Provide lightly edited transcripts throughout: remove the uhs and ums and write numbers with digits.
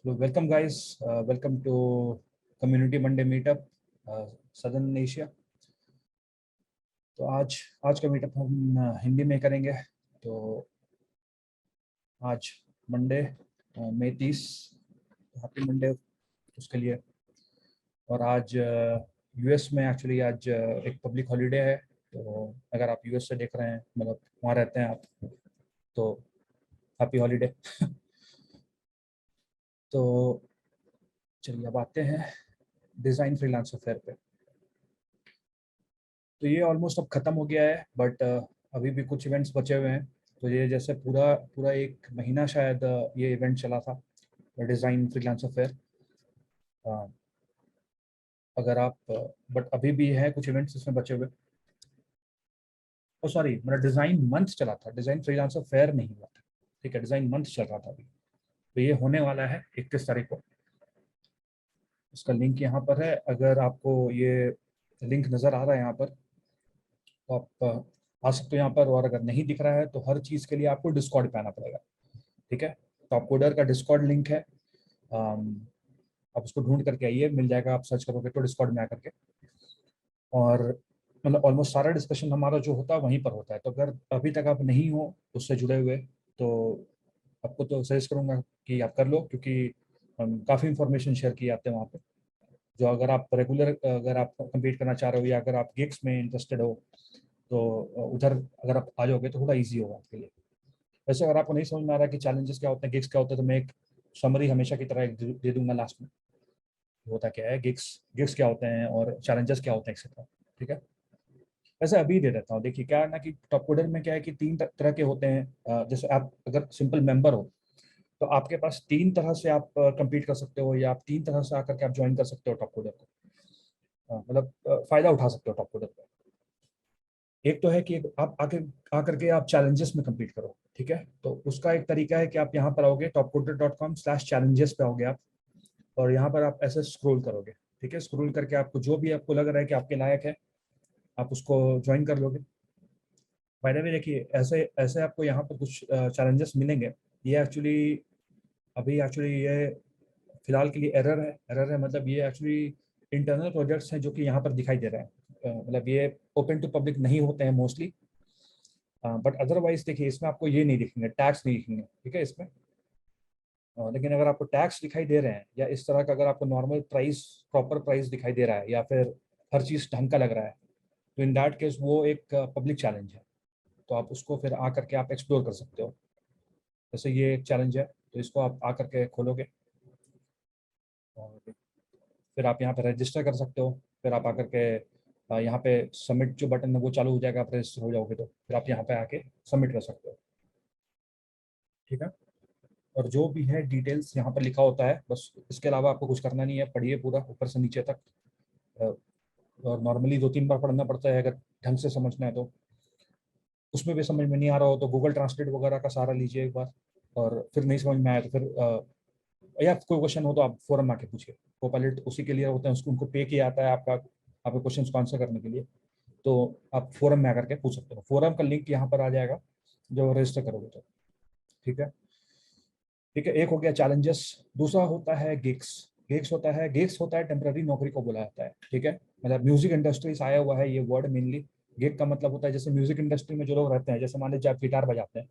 So welcome guys, welcome to Community Monday Meetup, Southern Asia. तो आज का meetup हम हिंदी में करेंगे। तो आज मंडे मई 30, हैप्पी मंडे उसके लिए। और आज यूएस में एक्चुअली आज एक पब्लिक हॉलीडे है। तो अगर आप यूएस से देख रहे हैं, मतलब वहाँ रहते हैं आप, तो हैप्पी हॉलीडे। तो चलिए अब आते हैं डिज़ाइन फ्रीलांसर फेयर पे। तो ये ऑलमोस्ट अब ख़त्म हो गया है, बट अभी भी कुछ इवेंट्स बचे हुए हैं। तो ये जैसे पूरा पूरा एक महीना शायद ये इवेंट चला था, डिज़ाइन फ्रीलांसर फेयर। अगर आप बट अभी भी है कुछ इवेंट्स इसमें बचे हुए। ओ सॉरी, मेरा डिज़ाइन मंथ चला था, डिज़ाइन फ्रीलांसर फेयर नहीं हुआ था। ठीक है, डिज़ाइन मंथ चल रहा था अभी। तो ये होने वाला है 31 तारीख को। इसका लिंक यहाँ पर है, अगर आपको ये लिंक नज़र आ रहा है यहाँ पर तो आप आ सकते हो यहाँ पर। और अगर नहीं दिख रहा है तो हर चीज़ के लिए आपको डिस्कॉर्ड पे आना पड़ेगा। ठीक है, टॉप कोडर का डिस्कॉर्ड लिंक है, आप उसको ढूंढ करके आइए, मिल जाएगा। आप सर्च करोगे तो डिस्कॉर्ड में आकर के। और मतलब ऑलमोस्ट सारा डिस्कशन हमारा जो होता है वहीं पर होता है। तो अगर अभी तक आप नहीं हो उससे जुड़े हुए, तो आपको तो सजेस्ट करूँगा कि आप कर लो, क्योंकि काफ़ी इंफॉर्मेशन शेयर की जाते हैं वहाँ पे। जो अगर आप रेगुलर अगर आप कम्पीट करना चाह रहे हो या अगर आप गिग्स में इंटरेस्टेड हो, तो उधर अगर आप आ जाओगे तो थोड़ा ईजी होगा आपके लिए। वैसे अगर आपको नहीं समझ में आ रहा है कि चैलेंजेस क्या होते हैं, गिग्स क्या होते हैं, तो मैं एक समरी हमेशा की तरह एक दे दूंगा लास्ट में। होता क्या है, गिग्स गिग्स क्या होते हैं और चैलेंजेस क्या होते हैं एक्सेट्रा। ठीक है, वैसे अभी दे देता हूँ। देखिए क्या है ना कि टॉप कोडर में क्या है कि तीन तरह के होते हैं। जैसे आप अगर सिंपल मेंबर हो तो आपके पास तीन तरह से आप compete कर सकते हो, या आप तीन तरह से आकर के आप ज्वाइन कर सकते हो टॉप कोडर को। मतलब फायदा उठा सकते हो टॉप कोडर का। एक तो है कि आप आके आकर के आप चैलेंजेस में compete करो। ठीक है, तो उसका एक तरीका है कि आप यहाँ पर आओगे topcoder.com/challenges पे आओगे आप, और यहाँ पर आप ऐसे स्क्रॉल करोगे। ठीक है, स्क्रॉल करके आपको जो भी आपको लग रहा है कि आपके लायक है, आप उसको ज्वाइन कर लोगे। फायदा भी देखिए, ऐसे ऐसे आपको यहाँ पर कुछ चैलेंजेस मिलेंगे। ये एक्चुअली ये फिलहाल के लिए एरर है। मतलब ये एक्चुअली इंटरनल प्रोजेक्ट्स हैं जो कि यहाँ पर दिखाई दे रहे हैं। मतलब ये ओपन टू पब्लिक नहीं होते हैं मोस्टली। बट अदरवाइज देखिए, इसमें आपको ये नहीं दिखेंगे, टैक्स नहीं दिखेंगे। ठीक है, इसमें लेकिन अगर आपको टैक्स दिखाई दे रहे हैं, या इस तरह का अगर आपको नॉर्मल प्राइस, प्रॉपर प्राइस दिखाई दे रहा है, या फिर हर चीज़ ढंग का लग रहा है, तो इन दैट केस वो एक पब्लिक चैलेंज है। तो आप उसको फिर आ करके आप एक्सप्लोर कर सकते हो। जैसे ये एक चैलेंज है, तो इसको आप आ करके खोलोगे और फिर आप यहाँ पे रजिस्टर कर सकते हो। फिर आप आकर के यहाँ पे सबमिट जो बटन है वो चालू हो जाएगा। आप रजिस्टर हो जाओगे तो फिर आप यहाँ पे आके सबमिट कर सकते हो। ठीक है, और जो भी है डिटेल्स यहाँ पर लिखा होता है, बस इसके अलावा आपको कुछ करना नहीं है। पढ़िए पूरा ऊपर से नीचे तक। अ, और नॉर्मली 2-3 बार पढ़ना पड़ता है अगर ढंग से समझना है तो। उसमें भी समझ में नहीं आ रहा हो तो गूगल ट्रांसलेट वगैरह का सहारा लीजिए एक बार। और फिर नहीं समझ में आया तो फिर या कोई क्वेश्चन हो तो आप फोरम में आके पूछिए। वो पायलट उसी के लिए होते हैं, उसको उनको पे किया जाता है आपका आपके क्वेश्चन को आंसर करने के लिए। तो आप फोरम में आकर के पूछ सकते हो। फोरम का लिंक यहाँ पर आ जाएगा जो रजिस्टर करोगे तो। ठीक है, ठीक है, एक हो गया चैलेंजेस। दूसरा होता है गिग्स। गिग्स होता है टेम्पररी नौकरी को बोला जाता है। ठीक है, मतलब म्यूजिक इंडस्ट्री से आया हुआ है ये वर्ड मेनली। गिग का मतलब होता है जैसे म्यूजिक इंडस्ट्री में जो लोग रहते हैं, जैसे मान लीजिए आप गिटार बजाते हैं,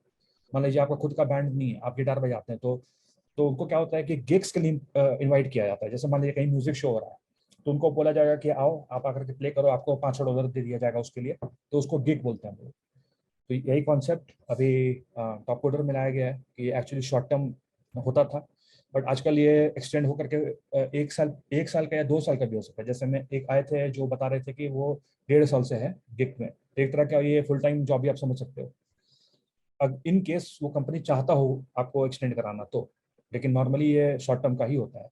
मान लीजिए आपका खुद का बैंड नहीं है, आप गिटार बजाते हैं, तो उनको क्या होता है कि गिग्स के लिए इनवाइट किया जाता है। जैसे मान लीजिए कहीं म्यूजिक शो हो रहा है, तो उनको बोला जाएगा कि आओ आप आकर के प्ले करो, आपको $500 दे दिया जाएगा उसके लिए। तो उसको गिग बोलते हैं हम लोग। तो यही कॉन्सेप्ट अभी टॉप कोडर में लाया गया है कि एक्चुअली शॉर्ट टर्म होता था, बट आजकल ये एक्सटेंड होकर के 1 साल का या 2 साल का भी हो सकता है। जैसे में एक आए थे जो बता रहे थे कि वो 1.5 साल से है गिग में। एक तरह का ये फुल टाइम जॉब भी आप समझ सकते हो, अब इन केस वो कंपनी चाहता हो आपको एक्सटेंड कराना तो। लेकिन नॉर्मली ये शॉर्ट टर्म का ही होता है।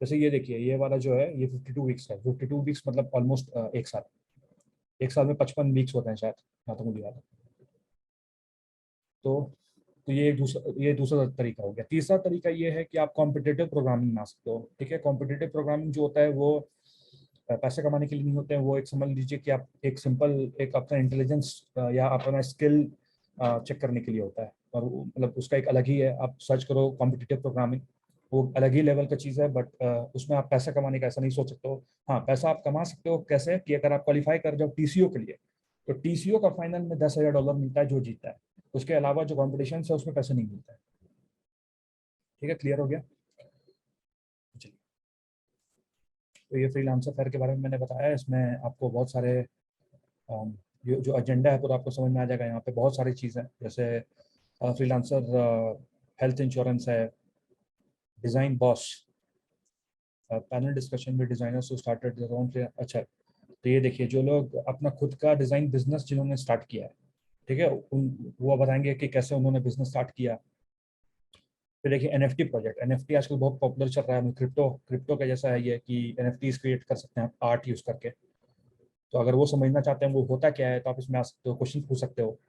जैसे ये देखिए, ये वाला जो है ये 52 वीक्स है। 52 वीक्स मतलब ऑलमोस्ट 1 साल। 1 साल में 55 वीक्स होते हैं शायद, जहाँ तक मुझे याद है। तो ये दूसरा तरीका हो गया। तीसरा तरीका ये है कि आप कॉम्पिटिटिव प्रोग्रामिंग बना सकते हो। ठीक है, कॉम्पिटिटिव प्रोग्रामिंग जो होता है वो पैसे कमाने के लिए नहीं होते हैं। वो एक समझ लीजिए कि आप एक सिंपल एक अपना इंटेलिजेंस या अपना स्किल चेक करने के लिए होता है। और मतलब उसका एक अलग ही है, आप सर्च करो कॉम्पिटिटिव प्रोग्रामिंग, वो अलग ही लेवल का चीज़ है, बट उसमें आप पैसा कमाने का ऐसा नहीं सोच सकते हो। हाँ, पैसा आप कमा सकते हो कैसे, कि अगर आप क्वालिफाई कर जाओ टीसीओ के लिए, तो टीसीओ का फाइनल में $10,000 मिलता है जो जीतता है। उसके अलावा जो कॉम्पिटिशन है उसमें पैसे नहीं मिलता है। ठीक है, क्लियर हो गया? चलिए, तो ये फ्रीलांसर फेयर के बारे में मैंने बताया। इसमें आपको बहुत सारे ये जो एजेंडा है पूरा आपको समझ में आ जाएगा। यहाँ पे बहुत सारी चीज़ें, जैसे फ्रीलांसर हेल्थ इंश्योरेंस है, design boss, panel discussion with designers who started their own. अच्छा, तो ये देखिए, जो लोग अपना खुद का डिज़ाइन बिजनेस जिन्होंने स्टार्ट किया है, ठीक है, वो बताएंगे कि कैसे उन्होंने बिजनेस स्टार्ट किया। फिर देखिए एनएफटी प्रोजेक्ट, एनएफटी आजकल बहुत पॉपुलर चल रहा है। क्रिप्टो क्रिप्टो का जैसा है ये, कि एनएफटी क्रिएट कर सकते हैं आर्ट यूज करके। तो अगर वो समझना चाहते हैं वो होता क्या है, तो आप इसमें आ सकते हो, क्वेश्चन पूछ सकते हो।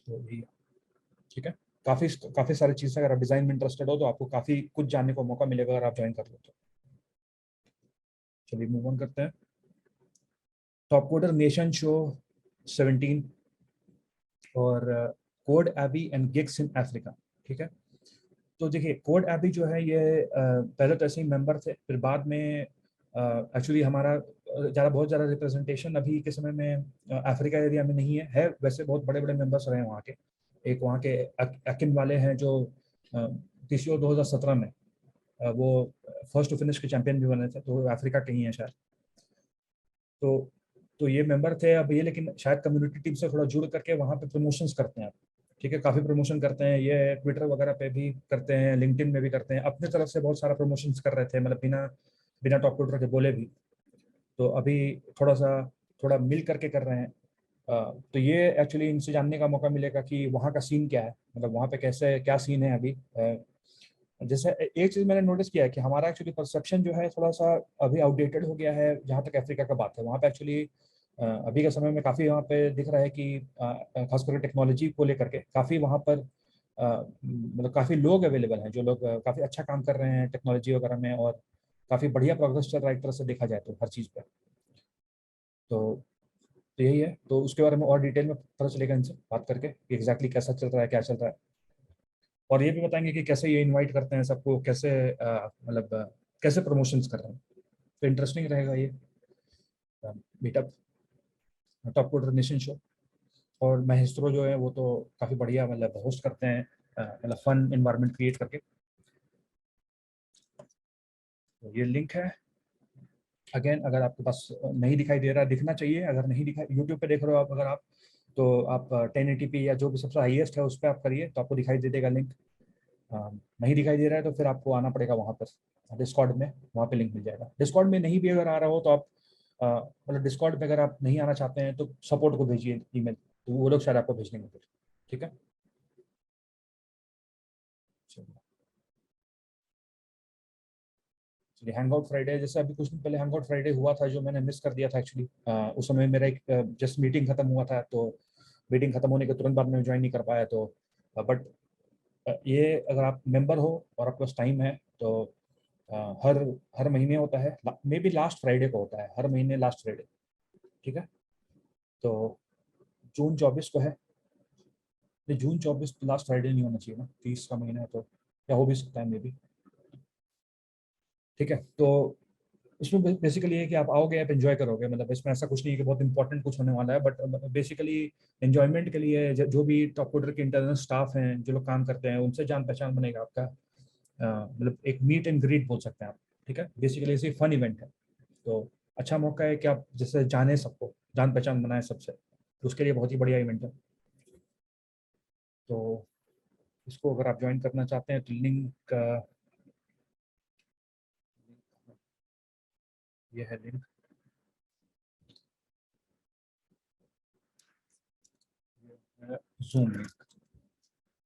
तो ये ठीक है, काफी काफी सारी चीजें, अगर आप डिजाइन में इंटरेस्टेड हो तो आपको काफी कुछ जानने को मौका मिलेगा अगर आप ज्वाइन कर लो तो। चलिए मूव ऑन करते हैं। टॉप कोडर नेशन शो 17 और Code AB and Gigs in Africa. ठीक है, तो देखिए कोड एबी जो है ये पहले तो ऐसे ही मेंबर थे, फिर बाद में एक्चुअली हमारा बहुत ज़्यादा रिप्रेजेंटेशन अभी के समय में अफ्रीका एरिया में नहीं है वैसे बहुत बड़े बड़े मेंबर्स रहे हैं वहाँ के। एक वहाँ के अकिन वाले हैं जो पीसीओ 2017 में वो फर्स्ट टू फिनिश के चैंपियन भी बने थे, तो अफ्रीका के ही हैं शायद। तो ये मेंबर थे अब ये, लेकिन शायद कम्युनिटी टीम से थोड़ा जुड़ करके वहाँ पे प्रमोशंस करते हैं। ठीक है, काफ़ी प्रमोशन करते हैं, ये ट्विटर वगैरह पे भी करते हैं, लिंक्डइन में भी करते हैं, अपने तरफ से बहुत सारा प्रमोशंस कर रहे थे, मतलब बिना बिना टॉप ट्विटर के बोले भी। तो अभी थोड़ा मिल करके कर रहे हैं। तो ये एक्चुअली इनसे जानने का मौका मिलेगा कि वहाँ का सीन क्या है, मतलब वहाँ पे कैसे क्या सीन है अभी। जैसे एक चीज मैंने नोटिस किया है कि हमारा एक्चुअली परसेप्शन जो है थोड़ा सा अभी आउटडेटेड हो गया है जहाँ तक अफ्रीका का बात है। वहाँ पे एक्चुअली अभी के समय में काफ़ी वहाँ पे दिख रहा है कि खासकर टेक्नोलॉजी को लेकर के काफ़ी वहाँ पर मतलब काफ़ी लोग अवेलेबल हैं, जो लोग काफ़ी अच्छा काम कर रहे हैं टेक्नोलॉजी वगैरह में, और काफ़ी बढ़िया प्रोग्रेस चल रहा है एक तरह से देखा जाए तो हर चीज़ पे। तो यही है, तो उसके बारे में और डिटेल में पता चलेगा इनसे बात करके कि एग्जैक्टली कैसा चल रहा है, क्या चल रहा है। और ये भी बताएंगे कि कैसे ये इनवाइट करते हैं सबको, कैसे मतलब कैसे प्रमोशंस कर रहे हैं। तो इंटरेस्टिंग रहेगा ये मीटअप, टॉप कोऑर्डिनेशन शो। और महेस्त्रो जो है वो तो काफ़ी बढ़िया मतलब होस्ट करते हैं, मतलब फन इन्वायरमेंट क्रिएट करके। तो ये लिंक है, अगेन अगर आपके पास नहीं दिखाई दे रहा, दिखना चाहिए, अगर नहीं दिखाई, यूट्यूब पे देख रहे हो आप अगर आप, तो आप 1080p या जो भी सबसे हाईएस्ट है उस पर आप करिए तो आपको दिखाई दे देगा लिंक। नहीं दिखाई दे रहा है तो फिर आपको आना पड़ेगा वहाँ पर डिस्कॉर्ड में, वहाँ पे लिंक मिल जाएगा। डिस्कॉर्ड में नहीं भी अगर आ रहा हो तो आप मतलब डिस्कॉर्ड में अगर आप नहीं आना चाहते हैं तो सपोर्ट को भेजिए ईमेल, तो वो लोग शायद आपको भेज देंगे फिर। ठीक है, चलिए हैंग आउट फ्राइडे, जैसे अभी कुछ दिन पहले हैंग आउट फ्राइडे हुआ था जो मैंने मिस कर दिया था एक्चुअली। उस समय मेरा एक जस्ट मीटिंग खत्म हुआ था, तो मीटिंग खत्म होने के तुरंत बाद में ज्वाइन नहीं कर पाया। तो बट ये अगर आप मेंबर हो और आपके पास टाइम है तो हर हर महीने होता है, मे बी लास्ट फ्राइडे को होता है, हर महीने लास्ट फ्राइडे। ठीक है, तो जून 24 को है, नहीं जून 24 लास्ट फ्राइडे नहीं होना चाहिए ना, 30 का महीना है तो, या हो भी सकता है मे बी। ठीक है, तो इसमें बेसिकली ये कि आप आओगे, आप एंजॉय करोगे, मतलब इसमें ऐसा कुछ नहीं है कि बहुत इंपॉर्टेंट कुछ होने वाला है, बट बेसिकली एंजॉयमेंट के लिए जो भी टॉप कोडर के इंटरनल स्टाफ हैं जो लोग काम करते हैं उनसे जान पहचान बनेगा आपका, मतलब एक मीट एंड ग्रीट बोल सकते हैं आप। ठीक है, बेसिकली इसे फन इवेंट है, तो अच्छा मौका है कि आप जैसे जाने सबको, जान पहचान बनाए सबसे, तो उसके लिए बहुत ही बढ़िया इवेंट है। तो इसको अगर आप ज्वाइन करना चाहते हैं तो लिंक, ये है लिंक, जूम लिंक।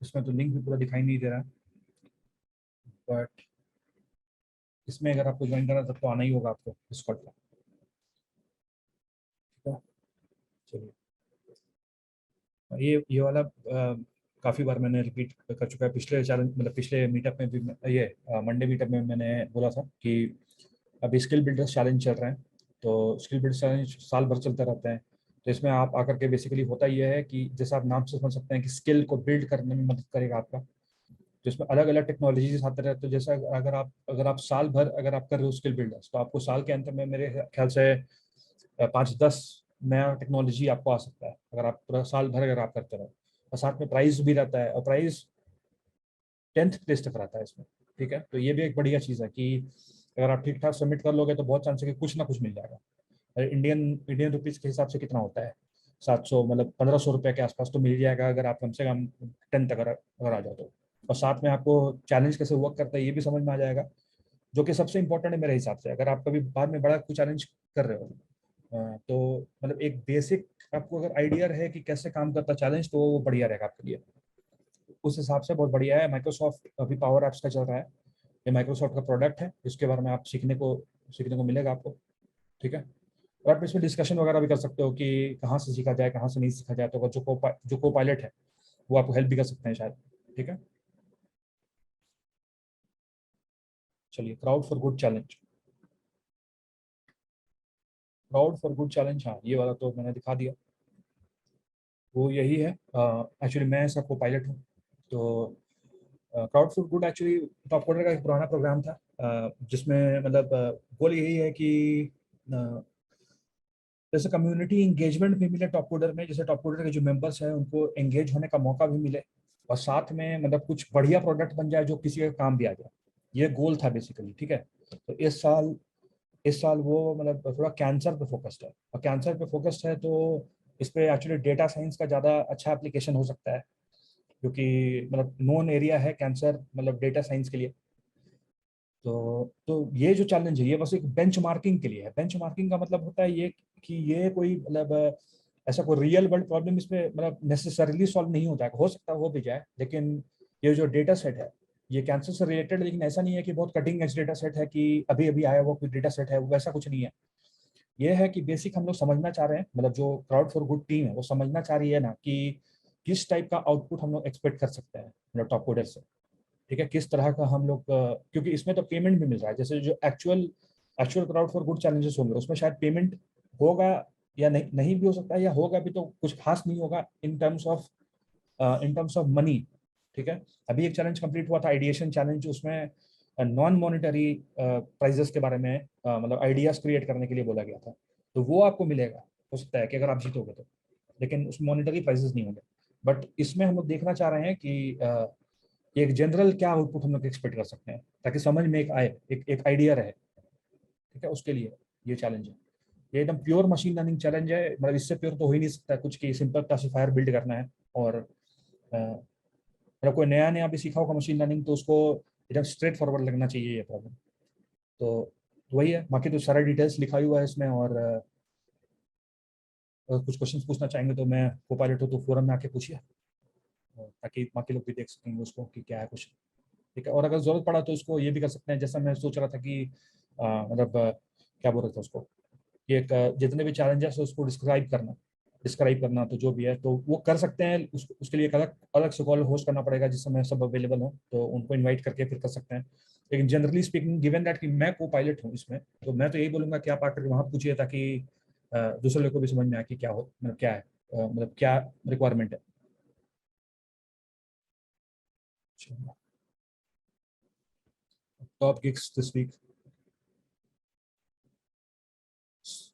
इसमें तो लिंक भी पूरा दिखाई नहीं दे रहा, बट इसमें अगर आपको ज्वाइन करना तब तो आना ही होगा आपको डिस्कॉर्ड पर। ठीक है, चलिए, ये वाला काफ़ी बार मैंने रिपीट कर चुका है, पिछले चैलेंज मतलब पिछले मीटअप में भी ये मंडे मीटअप में मैंने बोला था कि अभी स्किल बिल्डर्स चैलेंज चल रहे हैं, तो स्किल बिल्डर्स चैलेंज साल भर चलते रहते हैं। तो इसमें आप आकर के बेसिकली होता ये है कि जैसा आप नाम से समझ सकते हैं कि स्किल को बिल्ड करने में मदद करेगा आपका। जिसमें अलग अलग टेक्नोलॉजीज आते रहते हैं। जैसे अगर आप साल भर अगर आप कर रहे हो स्किल बिल्डर्स, तो आपको साल के अंत में मेरे ख्याल से 5-10 नया टेक्नोलॉजी आपको आ सकता है, अगर आप पूरा साल भर अगर आप करते रहो। और साथ में प्राइस भी रहता है, और प्राइस 10th प्लेस तक रहता है इसमें। ठीक है, तो ये भी एक बढ़िया चीज़ है कि अगर आप ठीक ठाक सबमिट कर लोगे तो बहुत चांस है कि कुछ ना कुछ मिल जाएगा। इंडियन इंडियन रुपीज़ के हिसाब से कितना होता है, 700 मतलब 1500 रुपये के आसपास तो मिल जाएगा, अगर आप कम से कम 10 तक अगर आ जाओ तो। और साथ में आपको चैलेंज कैसे वर्क करता है ये भी समझ में आ जाएगा, जो कि सबसे इंपॉर्टेंट है मेरे हिसाब से। अगर आप कभी बाद में बड़ा कुछ चैलेंज कर रहे हो, तो मतलब एक बेसिक आपको अगर आइडिया रहे कि कैसे काम करता चैलेंज, तो वो बढ़िया रहेगा आपके लिए। उस हिसाब से बहुत बढ़िया है। माइक्रोसॉफ्ट अभी पावर एप्स का चल रहा है, ये माइक्रोसॉफ्ट का प्रोडक्ट है, इसके बारे में आप सीखने को मिलेगा आपको। ठीक है, और आप इसमें डिस्कशन वगैरह भी कर सकते हो कि कहाँ से सीखा जाए, कहाँ से नहीं सीखा जाए। तो जो को पायलट है वो आपको हेल्प भी कर सकते हैं शायद। ठीक है, चलिए, crowd for good challenge. Crowd for good challenge, हाँ ये वाला तो मैंने दिखा दिया, वो यही है। एक्चुअली मैं इसका को पायलट हूँ। तो crowd for good actually top coder का एक पुराना प्रोग्राम था, जिसमें मतलब गोल यही है कि जैसे कम्युनिटी एंगेजमेंट भी मिले टॉप कोडर में, जैसे टॉप कोडर के जो मेंबर्स हैं उनको एंगेज होने का मौका भी मिले, और साथ में मतलब कुछ बढ़िया प्रोडक्ट बन जाए जो किसी का काम भी आ जाए। ये गोल था बेसिकली। ठीक है, तो इस साल वो मतलब थोड़ा कैंसर पे फोकस्ड है, और कैंसर पे फोकस्ड है तो इस पे एक्चुअली डेटा साइंस का ज़्यादा अच्छा एप्लीकेशन हो सकता है, क्योंकि मतलब नोन एरिया है कैंसर मतलब डेटा साइंस के लिए। तो ये जो चैलेंज है ये बस एक बेंच मार्किंग के लिए है। बेंच मार्किंग का मतलब होता है ये कि ये कोई मतलब ऐसा कोई रियल वर्ल्ड प्रॉब्लम इसमें मतलब नेसेसरीली सॉल्व नहीं होता है, हो सकता है हो भी जाए, लेकिन ये जो डेटा सेट है ये कैंसर से रिलेटेड, लेकिन ऐसा नहीं है कि बहुत कटिंग एज डेटा सेट है कि अभी अभी आया हुआ कोई डेटा सेट है, वैसा कुछ नहीं है। ये है कि बेसिक हम लोग समझना चाह रहे हैं, मतलब जो क्राउड फॉर गुड टीम है वो समझना चाह रही है ना कि किस टाइप का आउटपुट हम लोग एक्सपेक्ट कर सकते हैं मतलब टॉप कोडर से। ठीक है, किस तरह का हम लोग क्योंकि इसमें तो पेमेंट भी मिल रहा है, जैसे जो actual actual crowd for good challenges होंगे उसमें शायद पेमेंट होगा या नहीं नहीं भी हो सकता है, या होगा भी तो कुछ खास नहीं होगा इन टर्म्स ऑफ मनी। ठीक है, अभी एक चैलेंज कंप्लीट हुआ था आइडिएशन चैलेंज, उसमें नॉन मॉनिटरी प्राइजेस के बारे में मतलब आइडियाज क्रिएट करने के लिए बोला गया था, तो वो आपको मिलेगा, हो सकता है कि अगर आप जीतोगे तो, लेकिन उसमें मॉनिटरी प्राइजेस नहीं होंगे। बट इसमें हम लोग देखना चाह रहे हैं कि एक जनरल क्या आउटपुट हम लोग एक्सपेक्ट कर सकते हैं, ताकि समझ में एक आए, एक आइडिया रहे। ठीक है, उसके लिए ये चैलेंज है। ये एकदम प्योर मशीन लर्निंग चैलेंज है, मतलब इससे प्योर तो हो ही नहीं सकता कुछ, की सिंपल क्लासीफायर बिल्ड करना है। और मतलब कोई नया नया भी सीखा होगा मशीन लर्निंग तो उसको एकदम स्ट्रेट फॉरवर्ड लगना चाहिए ये प्रॉब्लम। तो वही है, बाकी तो सारा डिटेल्स लिखा हुआ है इसमें। और कुछ क्वेश्चंस पूछना चाहेंगे तो मैं को पायलट हो तो फोरम में आके पूछिए, ताकि बाकी लोग भी देख सकेंगे उसको कि क्या है क्वेश्चन। ठीक है, और अगर जरूरत पड़ा तो इसको ये भी कर सकते हैं, जैसा मैं सोच रहा था कि मतलब क्या बोल रहे थे उसको, कि एक जितने भी चैलेंजेस है उसको डिस्क्राइब करना तो जो भी है तो वो कर सकते हैं। उसके लिए एक अलग अलग से कॉल होस्ट करना पड़ेगा जिस समय सब अवेलेबल हो, तो उनको इनवाइट करके फिर कर सकते हैं। लेकिन जनरली स्पीकिंग गिवन दैट कि मैं को पायलट हूँ इसमें, तो मैं तो यही बोलूंगा कि आप आकर वहाँ पूछिए, ताकि दूसरे लोग को भी समझ में आए कि क्या हो मतलब क्या है, मतलब क्या रिक्वायरमेंट है। टॉप गिग्स दिस वीक,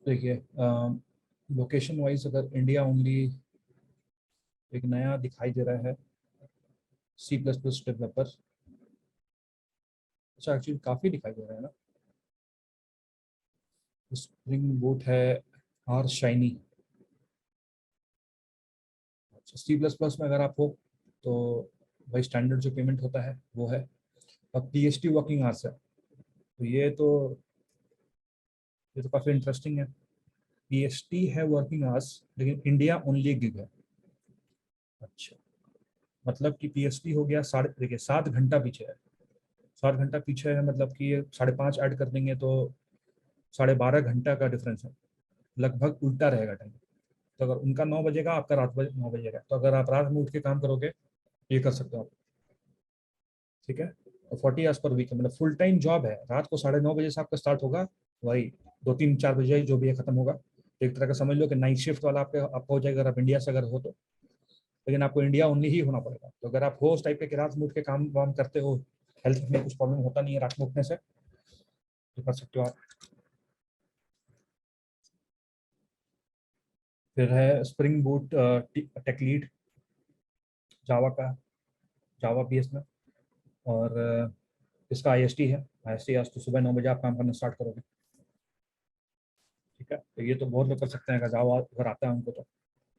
देखिए लोकेशन वाइज अगर इंडिया ओनली एक नया दिखाई दे रहा है, C++ डेवलपर। अच्छा, एक्चुअली काफ़ी दिखाई दे रहा है ना। स्प्रिंग बूट है, और शाइनी। अच्छा, C++ में अगर आप हो तो भाई स्टैंडर्ड जो पेमेंट होता है वो है, और PhD वर्किंग आवर्स है, तो ये तो काफ़ी इंटरेस्टिंग है। PhD है वर्किंग आवर्स, लेकिन इंडिया ओनली गिग है। अच्छा, मतलब कि PhD हो गया साढ़े, देखिए 7 घंटा पीछे है। 7 घंटा पीछे है मतलब कि 5:30 ऐड कर देंगे तो 12.5 घंटा का डिफरेंस है, लगभग उल्टा रहेगा टाइम। तो अगर उनका 9 बजेगा, आपका रात बजे 9 बजेगा, तो अगर आप रात में उठ के काम करोगे ये कर सकते हो आप। ठीक है, और 40 आवर्स पर वीक है, मतलब फुल टाइम जॉब है। रात को 9:30 बजे से आपका स्टार्ट होगा, वही 2-3-4 बजे जो भी है खत्म होगा। तो एक तरह का समझ लो कि नाइट शिफ्ट वाला आपका हो जाएगा, अगर आप इंडिया से अगर हो तो। लेकिन आपको इंडिया ओनली ही होना पड़ेगा। तो अगर आप हो उस टाइप के रात में उठ के काम वाम करते हो, हेल्थ में कुछ प्रॉब्लम होता नहीं है रात में उठने से, तो कर सकते हो आप। फिर है स्प्रिंग बूट टेक लीड, जावा का, जावा बेस में। और इसका आईएसटी है, आईएसटी आज तो सुबह 9 बजे आप काम करना स्टार्ट करोगे। ठीक है, तो ये तो बहुत लोग कर सकते हैं, अगर जावा अगर आता है उनको तो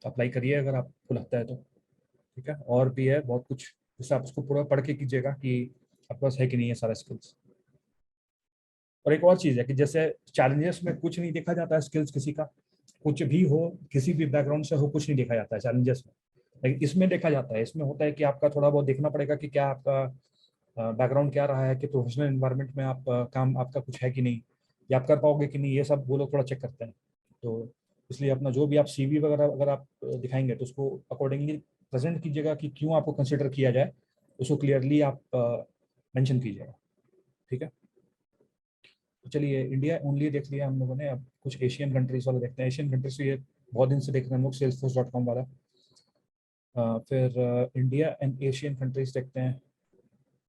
अप्लाई करिए अगर आपको लगता है तो। ठीक है, और भी है बहुत कुछ, जिससे आप उसको पूरा पढ़ के कीजिएगा कि आपके पास है कि नहीं है सारा स्किल्स। और एक और चीज़ है कि जैसे चैलेंजेस में कुछ नहीं देखा जाता है स्किल्स किसी का, कुछ भी हो, किसी भी बैकग्राउंड से हो, कुछ नहीं देखा जाता है चैलेंजेस में। लेकिन इसमें देखा जाता है, इसमें होता है कि आपका थोड़ा बहुत देखना पड़ेगा कि क्या आपका बैकग्राउंड क्या रहा है, कि प्रोफेशनल एनवायरनमेंट में आप काम आपका कुछ है कि नहीं, या आप कर पाओगे कि नहीं, ये सब वो लोग थोड़ा चेक करते हैं। तो इसलिए अपना जो भी आप सीवी वगैरह अगर आप दिखाएंगे तो उसको अकॉर्डिंगली प्रेजेंट कीजिएगा कि क्यों आपको कंसिडर किया जाए, उसको क्लियरली आप मेंशन कीजिएगा। ठीक है, तो चलिए इंडिया ओनली देख लिया हम लोगों ने, अब कुछ एशियन कंट्रीज वाला देखते हैं। एशियन कंट्रीज तो ये बहुत दिन से देख रहे हैं हम लोग, salesforce.com वाला। फिर इंडिया एंड एशियन कंट्रीज देखते हैं,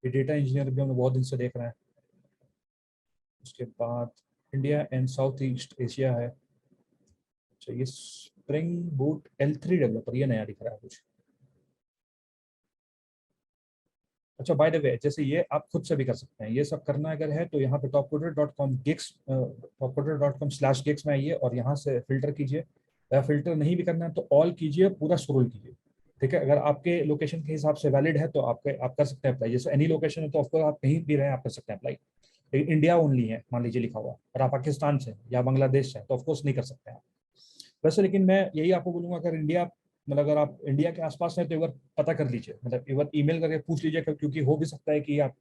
ये डेटा इंजीनियर भी हम लोग बहुत दिन से देख रहे हैं। उसके बाद India and south east Asia है। अच्छा, ये स्प्रिंग बूट L3 डेवलपर, ये नया दिख रहा है कुछ। अच्छा, बाय द वे, जैसे ये आप खुद से भी कर सकते हैं, ये सब करना अगर है तो यहाँ पे topcoder.com gigs topcoder.com/gigs में आइए और यहाँ से फिल्टर कीजिए, या फिल्टर नहीं भी करना है तो ऑल कीजिए, पूरा स्क्रॉल कीजिए। ठीक है, अगर आपके लोकेशन के हिसाब से वैलिड है तो आप कर सकते हैं अप्लाई। जैसे एनी लोकेशन है तो ऑफकोर्स आप कहीं भी रहे आप कर सकते हैं अप्लाई। लेकिन इंडिया ओनली है मान लीजिए लिखा हुआ, और आप पाकिस्तान से या बांग्लादेश से, तो ऑफकोर्स नहीं कर सकते हैं आप वैसे। लेकिन मैं यही आपको बोलूंगा, अगर इंडिया मतलब अगर आप इंडिया के आसपास हैं तो एक बार पता कर लीजिए, मतलब एक बार ईमेल करके पूछ लीजिए, क्योंकि हो भी सकता है कि आप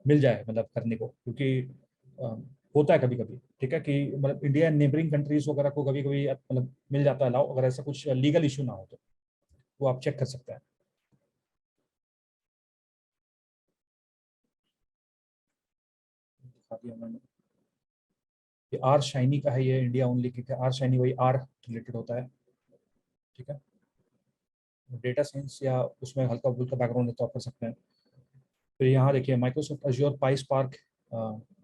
मिल जाए मतलब करने को, क्योंकि अ, होता है कभी कभी। ठीक है, कि मतलब इंडिया नेबरिंग कंट्रीज वगैरह को कभी कभी मतलब मिल जाता है अलाउ, अगर ऐसा कुछ लीगल इशू ना हो तो वो आप चेक कर सकते हैं। दिखा दिया मैंने, ये आर शाइनी का है, ये इंडिया ओनली की। आर शाइनी वही आर रिलेटेड होता है। ठीक है, डेटा साइंस या उसमें हल्का फुल्का बैकग्राउंड है तो आप कर सकते हैं। फिर यहाँ देखिए माइक्रोसॉफ्ट अज्योर पाई स्पार्क,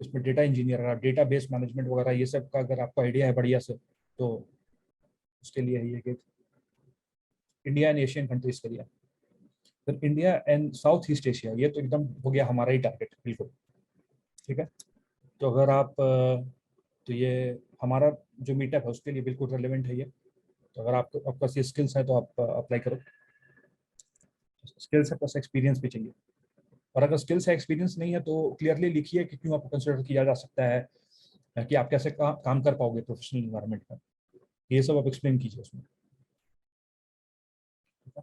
इसमें data engineer, data base management वगैरह ये सब का अगर आपको आइडिया है बढ़िया से, तो उसके लिए है ये कि इंडिया एंड एशियन कंट्रीज के लिए। फिर India and south east Asia, ये तो एकदम हो गया हमारा ही टारगेट बिल्कुल। ठीक है, तो अगर आप तो ये हमारा जो मीटअप है उसके लिए बिल्कुल रेलिवेंट है ये। तो अगर आपको आपके पास ये स्किल्स है तो आप अप्लाई करो। स्किल्स है प्लस एक्सपीरियंस भी चाहिए, और अगर स्किल्स है एक्सपीरियंस नहीं है तो क्लियरली लिखिए कि क्यों आपको कंसिडर किया जा सकता है, कि आप कैसे काम कर पाओगे प्रोफेशनल इन्वायरमेंट में, ये सब आप एक्सप्लेन कीजिए उसमें। ठीक है,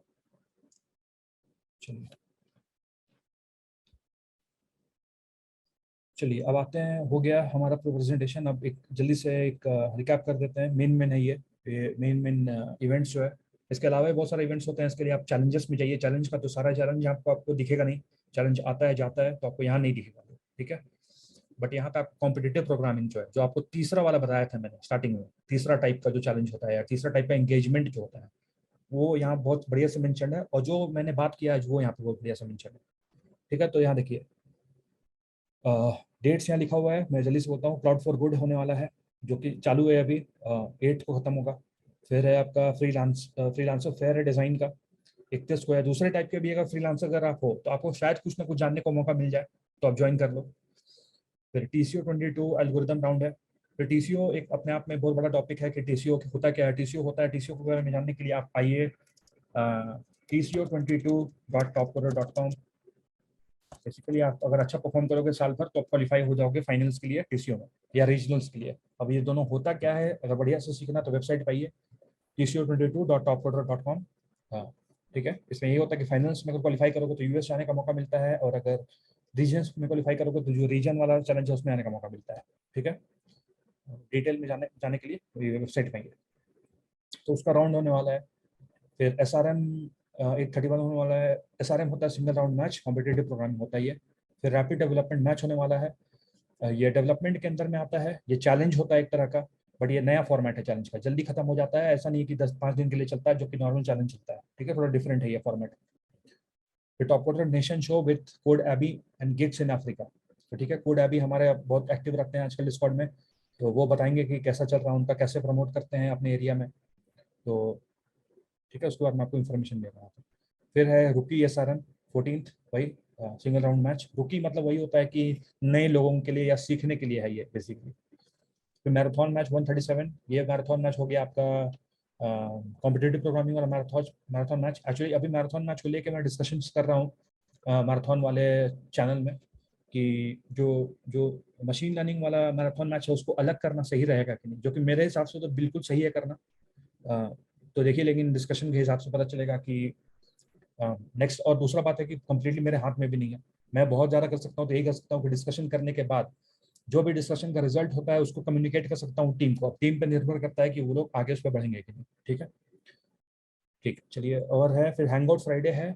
चलिए चलिए अब आते हैं, हो गया हमारा प्रेजेंटेशन। अब एक जल्दी से एक रिकैप कर देते हैं। मेन मेन है ये मेन मेन इवेंट्स जो है। इसके अलावा भी बहुत सारे इवेंट्स होते हैं, इसके लिए आप चैलेंजेस में जाइए। चैलेंज का तो सारा चैलेंज आपको आपको दिखेगा नहीं, चैलेंज आता है जाता है तो आपको यहाँ नहीं दिखेगा। ठीक है, बट यहाँ पे आप कॉम्पिटेटिव प्रोग्रामिंग जो है, जो आपको तीसरा वाला बताया था मैंने स्टार्टिंग में, तीसरा टाइप का जो चैलेंज होता है या तीसरा टाइप का एंगेजमेंट जो होता है, वो यहाँ बहुत बढ़िया से मेंशन है, और जो मैंने बात किया है वो यहाँ पे बहुत बढ़िया से मेंशन है। ठीक है, तो यहाँ देखिए डेट्स यहाँ लिखा हुआ है, मैं जल्दी से बोलता हूँ। क्लाउड फॉर गुड होने वाला है, जो कि चालू है अभी, 8 को खत्म होगा। फिर है आपका फ्रीलांसर फेयर है डिजाइन का, 31 को है। दूसरे टाइप के भी अगर फ्रीलांसर अगर आप हो तो आपको शायद कुछ ना कुछ जानने को मौका मिल जाए, तो आप ज्वाइन कर लो। फिर TCO 22 एल्गोरिदम राउंड है। फिर TCO एक अपने आप में बहुत बड़ा टॉपिक है कि TCO होता क्या है, TCO होता है, TCO के बारे में जानने के लिए आप आइए TCO22.topcoder.com। बेसिकली आप अगर अच्छा परफॉर्म करोगे साल भर तो आप क्वालिफाई हो जाओगे फाइनल्स के लिए TCO में या रीजनल्स के लिए। अब ये दोनों होता क्या है, अगर बढ़िया से सीखना तो वेबसाइट पे आइए TCO22.topcoder.com। हाँ, ठीक है, इसमें यही होता है कि फाइनल्स में अगर क्वालिफाई करोगे तो US जाने का मौका मिलता है, और अगर रीजन्स में क्वालिफाई करोगे तो जो रीजन वाला चैलेंज है उसमें आने का मौका मिलता है। ठीक है, डिटेल में जाने जाने के लिए वेबसाइट पे आइए। तो उसका राउंड होने वाला है। फिर SRM 831 होने वाला है। SRM होता है single round match, competitive programming होता है ये। फिर रैपिड डेवलपमेंट मैच होने वाला है, ये डेवलपमेंट के अंदर में आता है, ये चैलेंज होता है एक तरह का। बट ये नया फॉर्मेट है चैलेंज का, जल्दी खत्म हो जाता है, ऐसा नहीं है कि 10-5 दिन के लिए चलता है जो कि नॉर्मल चैलेंज चलता है, ठीक है, थोड़ा डिफरेंट है ये format. Top Coder Nation Show with Code AB and Gigs in Africa. तो ठीक है, कोड एबी हमारे बहुत एक्टिव रखते हैं आजकल डिस्कॉर्ड में, तो वो बताएंगे कि कैसा चल रहा है उनका, कैसे प्रमोट करते हैं अपने एरिया में। तो ठीक है, उसके बाद मैं आपको इन्फॉर्मेशन दे रहा हूँ। फिर है रुकी SRM 14th, वही सिंगल राउंड मैच। रुकी मतलब वही होता है कि नए लोगों के लिए या सीखने के लिए है ये बेसिकली। फिर मैराथन मैच 137, ये मैराथन मैच हो गया आपका कॉम्पिटिटिव प्रोग्रामिंग वाला मैराथन मैच। एक्चुअली अभी मैराथन मैच को लेकर मैं डिस्कशन कर रहा हूँ मैराथन वाले चैनल में, कि जो जो मशीन लर्निंग वाला मैराथन मैच है उसको अलग करना सही रहेगा कि नहीं, जो कि मेरे हिसाब से तो बिल्कुल सही है करना। तो देखिए, लेकिन डिस्कशन के हिसाब से पता चलेगा कि नेक्स्ट। और दूसरा बात है कि कंप्लीटली मेरे हाथ में भी नहीं है, मैं बहुत ज़्यादा कर सकता हूँ तो यही कर सकता हूँ कि डिस्कशन करने के बाद जो भी डिस्कशन का रिजल्ट होता है उसको कम्युनिकेट कर सकता हूँ टीम को। टीम पर निर्भर करता है कि वो लोग आगे उस पर बढ़ेंगे कि नहीं। ठीक है, ठीक है, चलिए। और है फिर हैंगआउट फ्राइडे है,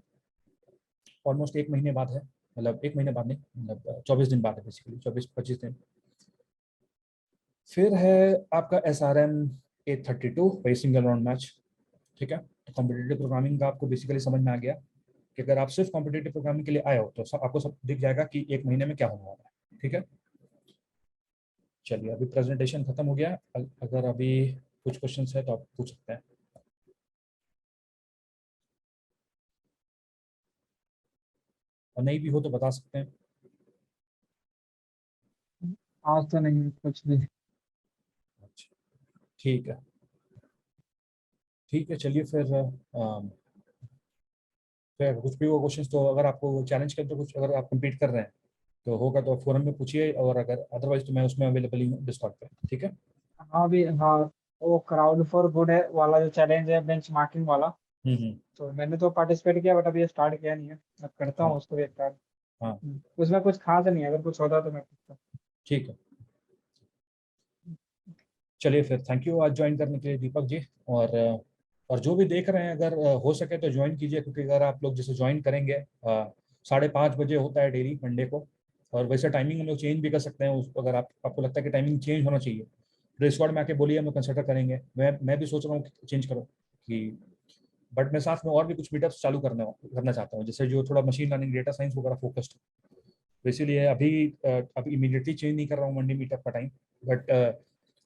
ऑलमोस्ट 1 महीने बाद है, मतलब 1 महीने बाद नहीं, मतलब 24 दिन बाद है बेसिकली, 24-25 दिन। फिर है आपका SRM 832, वही सिंगल राउंड मैच। ठीक है, तो कॉम्पिटेटिव प्रोग्रामिंग का आपको बेसिकली समझ में आ गया कि अगर आप सिर्फ कॉम्पिटेटिव प्रोग्रामिंग के लिए आए हो तो आपको सब दिख जाएगा कि 1 महीने में क्या होने वाला है। ठीक है, चलिए, अभी प्रेजेंटेशन खत्म हो गया। अगर अभी कुछ क्वेश्चन है तो आप पूछ सकते हैं, और नहीं भी हो तो बता सकते हैं। आज तो नहीं कुछ भी। अच्छा, ठीक है, ठीक है, चलिए फिर फिर कुछ भी वो क्वेश्चन तो अगर आपको चैलेंज कर, तो कुछ अगर आप कंप्लीट कर रहे हैं तो होगा तो फोरम में पूछिए, और अगर अदरवाइज तो मैं उसमें अवेलेबल ही हूँ डिस्कॉर्ड पे। ठीक है। हाँ भी हाँ, वो क्राउड फॉर गुड है वाला जो चैलेंज है बेंच मार्किंग वाला, हम्म। तो मैंने तो पार्टिसिपेट किया बट अभी स्टार्ट किया नहीं है। मैं करता हाँ हूँ उसको भी स्टार्ट। हाँ, उसमें कुछ खास नहीं है, अगर कुछ होता तो मैं पूछता। ठीक है, चलिए फिर थैंक यू आज ज्वाइन करने के लिए दीपक जी। और जो भी देख रहे हैं, अगर हो सके तो ज्वाइन कीजिए, क्योंकि अगर आप लोग जैसे ज्वाइन करेंगे 5:30 बजे होता है डेली मंडे को। और वैसे टाइमिंग हम लोग चेंज भी कर सकते हैं उसको, अगर आपको लगता है कि टाइमिंग चेंज होना चाहिए तो डिस्कॉर्ड में आके बोलिए, हम लोग कंसिडर करेंगे। मैं भी सोच रहा हूँ कि चेंज करो कि, बट मैं साथ में और भी कुछ मीटअप्स चालू करना चाहता हूँ, जैसे जो थोड़ा मशीन लर्निंग डेटा साइंस वगैरह फोकस्ड। तो इसीलिए अभी इमीडिएटली चेंज नहीं कर रहा हूँ मंडे मीटअप का टाइम। बट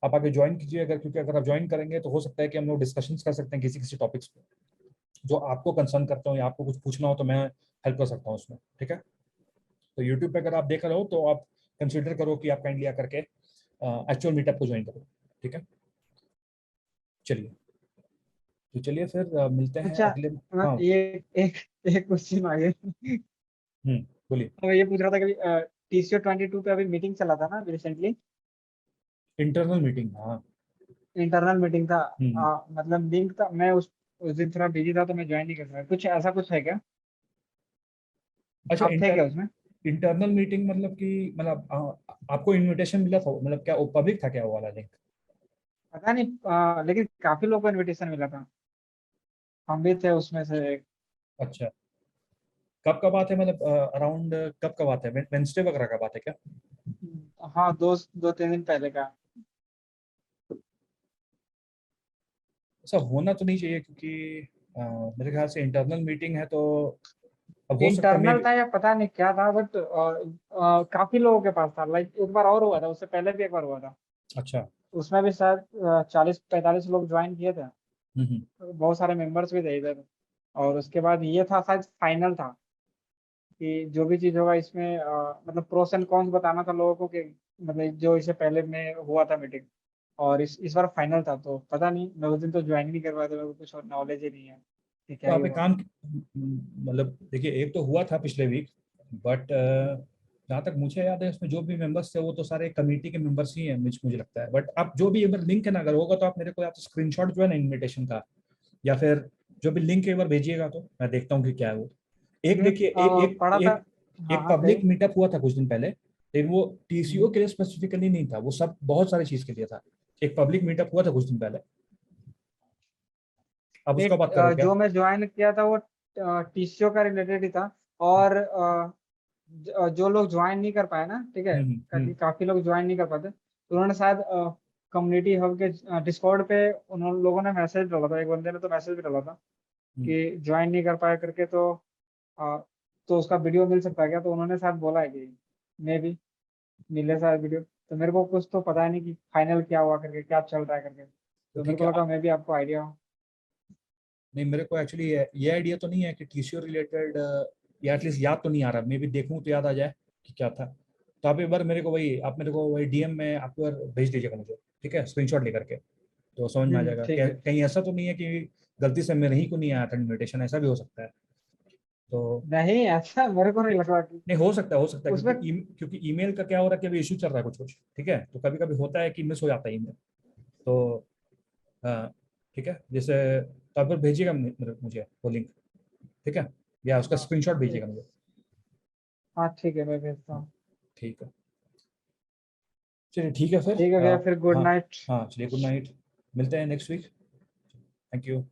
आप आगे ज्वाइन कीजिए अगर, क्योंकि अगर आप ज्वाइन करेंगे तो हो सकता है कि हम लोग डिस्कशंस कर सकते हैं किसी किसी टॉपिक्स पे जो आपको कंसर्न करते हो, या आपको कुछ पूछना हो तो मैं हेल्प कर सकता हूँ उसमें। ठीक है, तो यूट्यूब पे अगर आप देख रहे हो तो आप कंसिडर करो कि आप काइंडली आकर के एक्चुअल मीटअप को ज्वाइन करो। ठीक है, चलिए, तो चलिए फिर मिलते हैं अच्छा, अगले। हाँ। ये एक एक क्वेश्चन आ गया। बोलिए। तो मैं ये पूछ रहा था कि TCO 22 पे अभी मीटिंग चला था ना रिसेंटली। इंटरनल मीटिंग, हाँ। इंटरनल मीटिंग था। हम्म। मतलब लिंक था, मैं उस दिन थोड़ा बिजी था तो मैं ज्वाइन नहीं कर पाया। कुछ ऐसा कुछ है क्या? अच्छा, आप थे क्या उसमें? इंटरनल मीटिंग मतलब कि, मतलब आपको इनविटेशन मिला था, मतलब क्या वो पब्लिक था क्या वो वाला लिंक? पता नहीं, लेकिन काफी लोगों को इनविटेशन मिला था। हम भी थे उसमें से एक। अच्छा, कब का बात है, मतलब अराउंड कब का बात है, वेंसडे वगैरह का बात है क्या? हाँ, 2-3 दिन पहले का। ऐसा होना तो नहीं चाहिए, क्योंकि मेरे ख्याल से इंटरनल मीटिंग है तो अब हो सकता है मे इंटरनल भी। था या पता नहीं क्या था, बट काफी लोगों के पास था। लाइक एक बार और हुआ था, उससे पहले भी एक बार हुआ था। अच्छा। उसमें भी शायद 40-45 लोग ज्वाइन किए थे। हम्म। बहुत सारे मेंबर्स भी थे इधर। और उसके बाद ये था, शायद फाइनल था कि जो भी चीज होगा इसमें मतलब प्रोस एंड कॉन्स बताना था लोगों को, कि मतलब जो इससे पहले में हुआ था मीटिंग। और इस बार फाइनल था, तो पता नहीं, मैं उस दिन तो ज्वाइन नहीं कर पाया था, मेरे को कुछ नॉलेज ही नहीं है कि तो क्या ही आप एक हुआ। काम, मतलब देखिए, एक तो हुआ था पिछले वीक, बट जहाँ तक मुझे याद है उसमें जो भी मेंबर्स थे वो तो सारे कमेटी के मेंबर्स ही हैं, मुझे लगता है। बट आप जो भी, अगर लिंक है ना, अगर होगा तो आप मेरे को या तो स्क्रीनशॉट जो है ना इनविटेशन का, या फिर जो भी लिंक एक बार भेजिएगा तो मैं देखता हूँ कि क्या है वो। एक देखिए, पढ़ा था। हाँ एक हाँ, कही। पब्लिक मीटअप हुआ था कुछ दिन पहले, लेकिन वो टीसीओ हम्म। के लिए स्पेसिफिकली नहीं था, वो सब बहुत सारी चीज के लिए था। एक पब्लिक मीटअप हुआ था कुछ दिन पहले, अब उसका एक बात करो क्या? जो मैं ज्वाइन किया था वो TCO का रिलेटेड ही था। और जो लोग ज्वाइन नहीं कर पाए ना, ठीक है, हम्म। काफी लोग ज्वाइन नहीं कर पाते, तो उन्होंने शायद कम्युनिटी हब के डिस्कॉर्ड पे उन लोगों ने मैसेज डाला था, एक बंदे ने तो मैसेज भी डाला था कि ज्वाइन नहीं कर पाया करके, तो उसका वीडियो मिल सकता है क्या? तो उन्होंने शायद बोला है कि मे भी मिले शायद वीडियो। तो मेरे को कुछ तो पता नहीं कि फाइनल क्या हुआ करके, क्या चल रहा है करके, तो तो मेरे ठीक को है। लगा मे भी आपको आइडिया हो। नहीं, मेरे को एक्चुअली ये आइडिया तो नहीं है कि टीसीओ रिलेटेड, या एटलीस्ट याद तो नहीं आ रहा, मे भी देखूं तो याद आ जाए कि क्या था। तो आप एक बार मेरे को वही, आप मेरे को वही डीएम में आप एक बार भेज दीजिएगा मुझे, ठीक है, स्क्रीनशॉट लेकर के, तो समझ में आ जाएगा। ठीक है। कहीं ऐसा तो नहीं है कि गलती से मेरे ही को नहीं आया था इन्विटेशन, ऐसा भी हो सकता है। तो नहीं, ऐसा मेरे को नहीं लगा कि नहीं, हो सकता है उसमें। क्योंकि ईमेल का क्या हो रहा है कि अभी इशू चल रहा है कुछ कुछ, ठीक है, तो कभी कभी होता है कि मिस हो जाता है ईमेल। तो हाँ, ठीक है, जैसे तो आप फिर भेजिएगा मुझे वो लिंक, ठीक है, या उसका हाँ स्क्रीनशॉट भेजिएगा ठीक। मुझे। हाँ ठीक है, मैं भेजता हूँ। ठीक है, चलिए ठीक है फिर ठीक है भैया, आप, फिर गुड हाँ नाइट। हाँ, चलिए गुड नाइट, मिलते हैं नेक्स्ट वीक। Thank you.